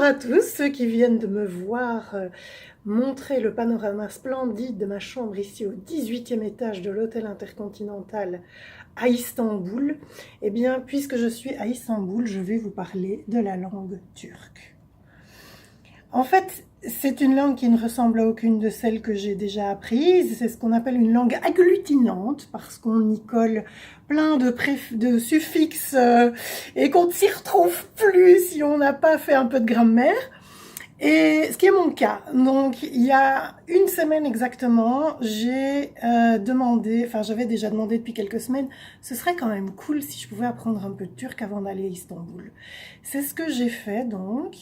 à tous ceux qui viennent de me voir montrer le panorama splendide de ma chambre ici au 18e étage de l'hôtel intercontinental à Istanbul. Eh bien, puisque je suis à Istanbul, je vais vous parler de la langue turque. En fait, c'est une langue qui ne ressemble à aucune de celles que j'ai déjà apprises. C'est ce qu'on appelle une langue agglutinante parce qu'on y colle plein de suffixes et qu'on ne s'y retrouve plus si on n'a pas fait un peu de grammaire. Et ce qui est mon cas, donc il y a une semaine exactement, j'avais déjà demandé depuis quelques semaines, ce serait quand même cool si je pouvais apprendre un peu de turc avant d'aller à Istanbul. C'est ce que j'ai fait donc,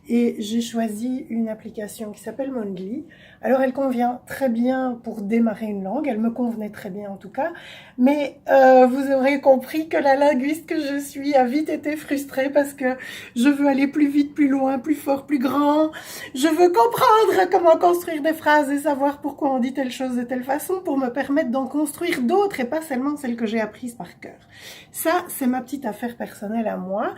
et j'ai choisi une application qui s'appelle Mondly. Alors elle convient très bien pour démarrer une langue, elle me convenait très bien en tout cas, mais vous aurez compris que la linguiste que je suis a vite été frustrée parce que je veux aller plus vite, plus loin, plus fort, plus grand. Je veux comprendre comment construire des phrases et savoir pourquoi on dit telle chose de telle façon pour me permettre d'en construire d'autres et pas seulement celles que j'ai apprises par cœur. Ça, c'est ma petite affaire personnelle à moi.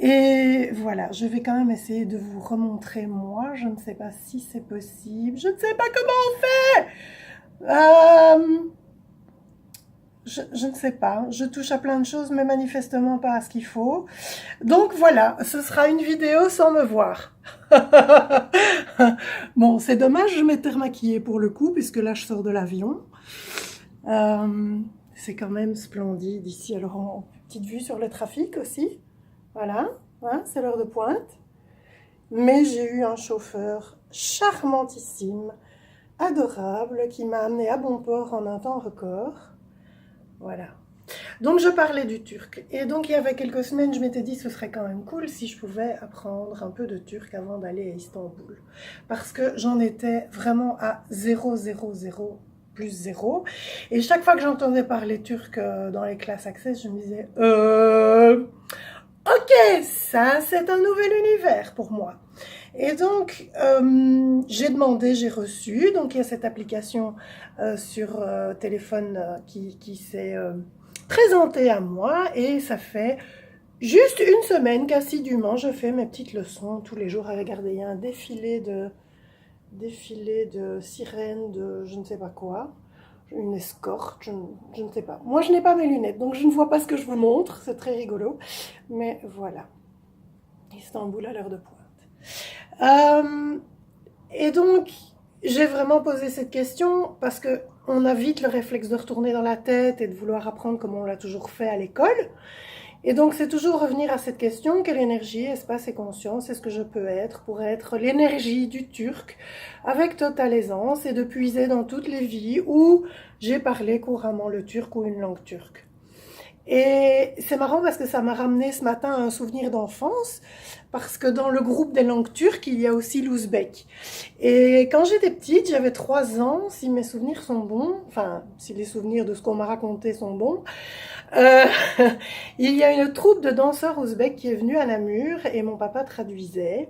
Et voilà, je vais quand même essayer de vous remontrer moi. Je ne sais pas si c'est possible. Je ne sais pas comment on fait. Je ne sais pas, je touche à plein de choses, mais manifestement pas à ce qu'il faut. Donc voilà, ce sera une vidéo sans me voir. Bon, c'est dommage, je m'étais remaquillée pour le coup, puisque là je sors de l'avion. C'est quand même splendide ici. Alors, en petite vue sur le trafic aussi. Voilà, hein, c'est l'heure de pointe. Mais j'ai eu un chauffeur charmantissime, adorable, qui m'a amené à bon port en un temps record. Voilà. Donc je parlais du turc. Et donc il y avait quelques semaines, je m'étais dit ce serait quand même cool si je pouvais apprendre un peu de turc avant d'aller à Istanbul. Parce que j'en étais vraiment à 0,00 plus 0. Et chaque fois que j'entendais parler turc dans les classes Access, je me disais ok, ça c'est un nouvel univers pour moi. Et donc, j'ai demandé, j'ai reçu. Donc, il y a cette application sur téléphone qui s'est présentée à moi. Et ça fait juste une semaine qu'assidûment, je fais mes petites leçons tous les jours. Regardez, il y a un défilé de sirènes, de je ne sais pas quoi. Une escorte, je ne sais pas. Moi, je n'ai pas mes lunettes, donc je ne vois pas ce que je vous montre. C'est très rigolo. Mais voilà. Istanbul à l'heure de pointe. Et donc, j'ai vraiment posé cette question parce que on a vite le réflexe de retourner dans la tête et de vouloir apprendre comme on l'a toujours fait à l'école. Et donc, c'est toujours revenir à cette question, quelle énergie, espace et conscience est-ce que je peux être pour être l'énergie du turc avec totale aisance et de puiser dans toutes les vies où j'ai parlé couramment le turc ou une langue turque. Et c'est marrant parce que ça m'a ramené ce matin à un souvenir d'enfance, parce que dans le groupe des langues turques, il y a aussi l'ouzbek. Et quand j'étais petite, j'avais 3 ans, si mes souvenirs sont bons, enfin, si les souvenirs de ce qu'on m'a raconté sont bons, euh, il y a une troupe de danseurs ouzbeks qui est venue à Namur et mon papa traduisait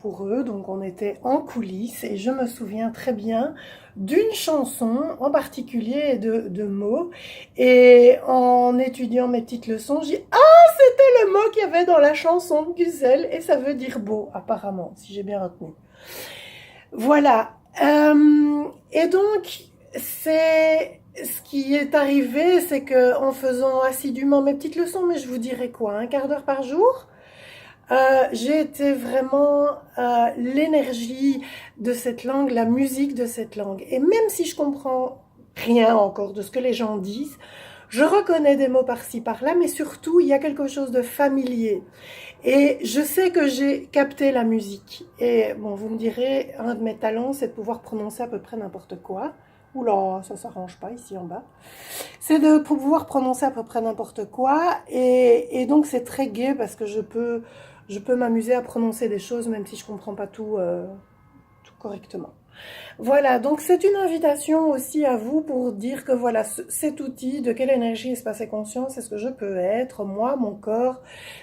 pour eux, donc on était en coulisses et je me souviens très bien d'une chanson en particulier et de mots, et en étudiant mes petites leçons, j'ai dit « Ah, c'était le mot qu'il y avait dans la chanson de Güzel et ça veut dire beau apparemment, si j'ai bien retenu. » Voilà, et donc c'est ce qui est arrivé, c'est que en faisant assidûment mes petites leçons, mais je vous dirais quoi, un quart d'heure par jour, j'ai été vraiment l'énergie de cette langue, la musique de cette langue. Et même si je comprends rien encore de ce que les gens disent, je reconnais des mots par-ci, par-là, mais surtout, il y a quelque chose de familier. Et je sais que j'ai capté la musique. Et bon, vous me direz, un de mes talents, c'est de pouvoir prononcer à peu près n'importe quoi. Oula, ça s'arrange pas ici en bas. C'est de pouvoir prononcer à peu près n'importe quoi. Et donc, c'est très gai parce que je peux m'amuser à prononcer des choses même si je comprends pas tout correctement. Voilà, donc c'est une invitation aussi à vous pour dire que voilà, cet outil, de quelle énergie, espace et conscience est-ce que je peux être, moi, mon corps,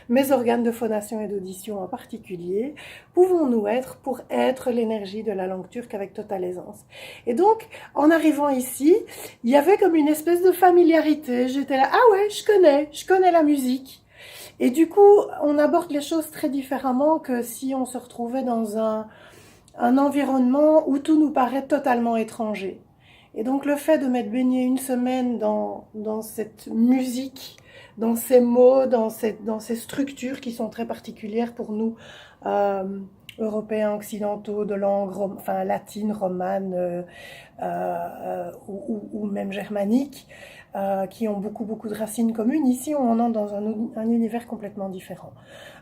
mes organes de phonation et d'audition en particulier, pouvons-nous être pour être l'énergie de la langue turque avec totale aisance. Et donc, en arrivant ici, il y avait comme une espèce de familiarité, j'étais là, ah ouais, je connais la musique. Et du coup, on aborde les choses très différemment que si on se retrouvait dans un environnement où tout nous paraît totalement étranger. Et donc le fait de m'être baignée une semaine dans cette musique, dans ces mots, dans ces structures qui sont très particulières pour nous, euh, Européens occidentaux, de langue enfin, latine, romane ou même germanique, qui ont beaucoup de racines communes. Ici, on entre dans un univers complètement différent.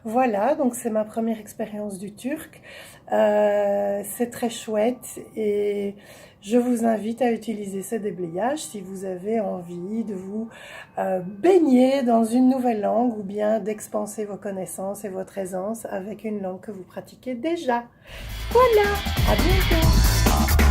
Voilà, donc c'est ma première expérience du turc. C'est très chouette et je vous invite à utiliser ce déblayage si vous avez envie de vous baigner dans une nouvelle langue ou bien d'expanser vos connaissances et votre aisance avec une langue que vous pratiquez déjà. Voilà, à bientôt!